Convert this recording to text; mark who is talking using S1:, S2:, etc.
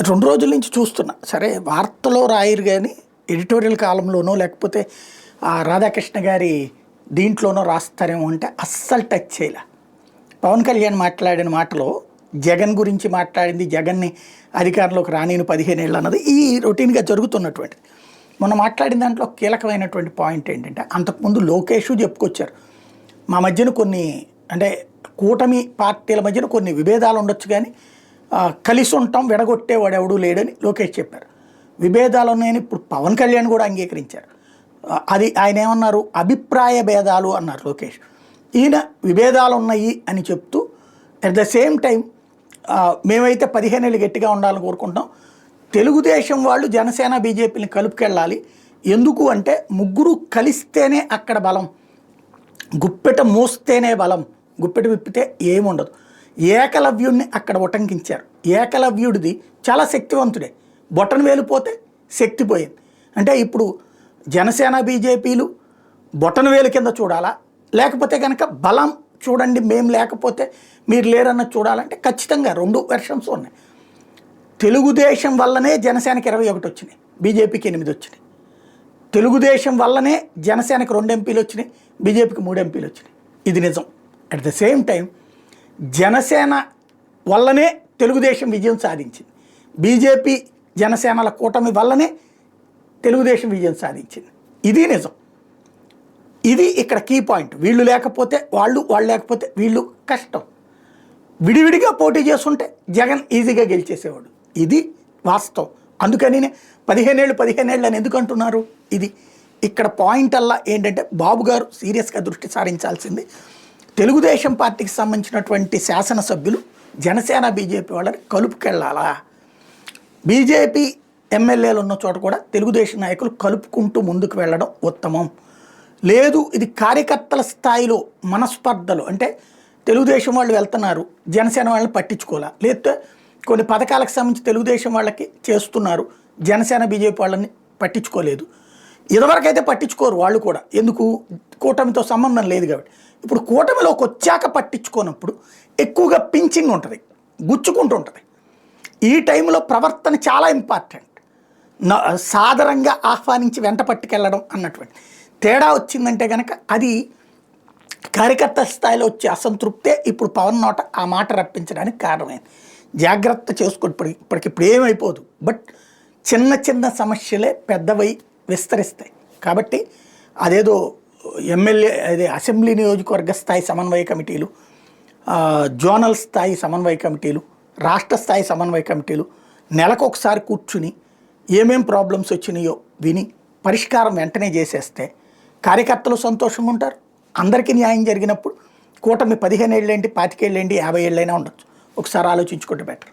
S1: 2 రోజుల నుంచి చూస్తున్నా. సరే వార్తలో రాయరు గానీ, ఎడిటోరియల్ కాలంలోనో లేకపోతే రాధాకృష్ణ గారి దీంట్లోనో రాస్తారేమో అంటే అస్సలు టచ్ చేయలే. పవన్ కళ్యాణ్ మాట్లాడిన మాటలో జగన్ గురించి మాట్లాడింది, జగన్ని అధికారంలోకి రానిను 15 ఏళ్ళు అన్నది ఈ రొటీన్‌గా జరుగుతున్నటువంటిది. మొన్న మాట్లాడిన దాంట్లో కీలకమైనటువంటి పాయింట్ ఏంటంటే, అంతకుముందు లోకేష్ చెప్పుకొచ్చారు. మా మధ్యన కొన్ని అంటే కూటమి పార్టీల మధ్యన కొన్ని విభేదాలు ఉండొచ్చు కానీ కలిసి ఉంటాం, విడగొట్టేవాడు ఎవడూ లేడని లోకేష్ చెప్పారు. విభేదాలు ఉన్నాయని ఇప్పుడు పవన్ కళ్యాణ్ కూడా అంగీకరించారు. అది ఆయన ఏమన్నారు, అభిప్రాయ భేదాలు అన్నారు లోకేష్. ఈయన విభేదాలు ఉన్నాయి అని చెప్తూ అట్ ద సేమ్ టైం మేమైతే 15 ఏళ్ళు గట్టిగా ఉండాలని కోరుకుంటాం, తెలుగుదేశం వాళ్ళు జనసేన బీజేపీని కలుపుకెళ్ళాలి, ఎందుకు అంటే ముగ్గురు కలిస్తేనే అక్కడ బలం, గుప్పెట మోస్తేనే బలం, గుప్పెట విప్పితే ఏముండదు. ఏకలవ్యుడిని అక్కడ ఉటంకించారు. ఏకలవ్యుడిది చాలా శక్తివంతుడే, బొటన వేలిపోతే శక్తి పోయింది. అంటే ఇప్పుడు జనసేన బీజేపీలు బొటన వేలు కింద చూడాలా, లేకపోతే కనుక బలం చూడండి మేము లేకపోతే మీరు లేరన్నది చూడాలంటే ఖచ్చితంగా 2 వెర్షన్స్ ఉన్నాయి. తెలుగుదేశం వల్లనే జనసేనకి 21 వచ్చినాయి, బీజేపీకి 8 వచ్చినాయి. తెలుగుదేశం వల్లనే జనసేనకి 2 ఎంపీలు వచ్చినాయి, బీజేపీకి 3 ఎంపీలు వచ్చినాయి. ఇది నిజం. At the same time Janasena వల్లనే తెలుగుదేశం విజయం సాధించింది, బీజేపీ జనసేనల కూటమి వల్లనే తెలుగుదేశం విజయం సాధించింది. ఇది నిజం. ఇది ఇక్కడ కీ పాయింట్. వీళ్ళు లేకపోతే వాళ్ళు, వాళ్ళు లేకపోతే వీళ్ళు కష్టం. విడివిడిగా పోటీ చేస్తుంటే జగన్ ఈజీగా గెలిచేసేవాడు. ఇది వాస్తవం. అందుకని 15 ఏళ్ళు అని ఎందుకు అంటున్నారు? ఇది ఇక్కడ పాయింట్ అల్లా ఏంటంటే బాబు గారు సీరియస్గా దృష్టి సారించాల్సింది తెలుగుదేశం పార్టీకి సంబంధించినటువంటి శాసనసభ్యులు జనసేన బీజేపీ వాళ్ళని కలుపుకెళ్ళాలా. బీజేపీ ఎమ్మెల్యేలు ఉన్న చోట కూడా తెలుగుదేశం నాయకులు కలుపుకుంటూ ముందుకు వెళ్ళడం ఉత్తమం. లేదు ఇది కార్యకర్తల స్థాయిలో మనస్పర్ధలు, అంటే తెలుగుదేశం వాళ్ళు వెళ్తున్నారు, జనసేన వాళ్ళని పట్టించుకోవాలా, లేకపోతే కొన్ని పథకాలకు సంబంధించి తెలుగుదేశం వాళ్ళకి చేస్తున్నారు, జనసేన బీజేపీ వాళ్ళని పట్టించుకోలేదు. ఇదివరకైతే పట్టించుకోరు వాళ్ళు కూడా, ఎందుకు, కూటమితో సంబంధం లేదు కాబట్టి. ఇప్పుడు కూటమిలోకి వచ్చాక పట్టించుకోనప్పుడు ఎక్కువగా పించింగ్ ఉంటుంది, గుచ్చుకుంటూ ఉంటుంది. ఈ టైంలో ప్రవర్తన చాలా ఇంపార్టెంట్. సాదరంగా ఆహ్వానించి వెంట పట్టుకెళ్ళడం అన్నటువంటి తేడా వచ్చిందంటే కనుక అది కార్యకర్త స్థాయిలో వచ్చే అసంతృప్తే ఇప్పుడు పవన్ నోట ఆ మాట రప్పించడానికి కారణమైంది. జాగ్రత్త చేసుకోండి, ఇప్పటికిప్పుడు ఏమైపోదు, బట్ చిన్న చిన్న సమస్యలే పెద్దవై విస్తరిస్తాయి. కాబట్టి అదేదో ఎమ్మెల్యే అదే అసెంబ్లీ నియోజకవర్గ స్థాయి సమన్వయ కమిటీలు, జోనల్ స్థాయి సమన్వయ కమిటీలు, రాష్ట్ర స్థాయి సమన్వయ కమిటీలు నెలకొకసారి కూర్చుని ఏమేం ప్రాబ్లమ్స్ వచ్చినాయో విని పరిష్కారం వెంటనే చేసేస్తే కార్యకర్తలు సంతోషంగా ఉంటారు. అందరికీ న్యాయం జరిగినప్పుడు కూటమి 15 ఏళ్ళేంటి, 25 ఏళ్ళేంటి, 50 ఏళ్ళైనా ఉండొచ్చు. ఒకసారి ఆలోచించుకుంటే బెటర్.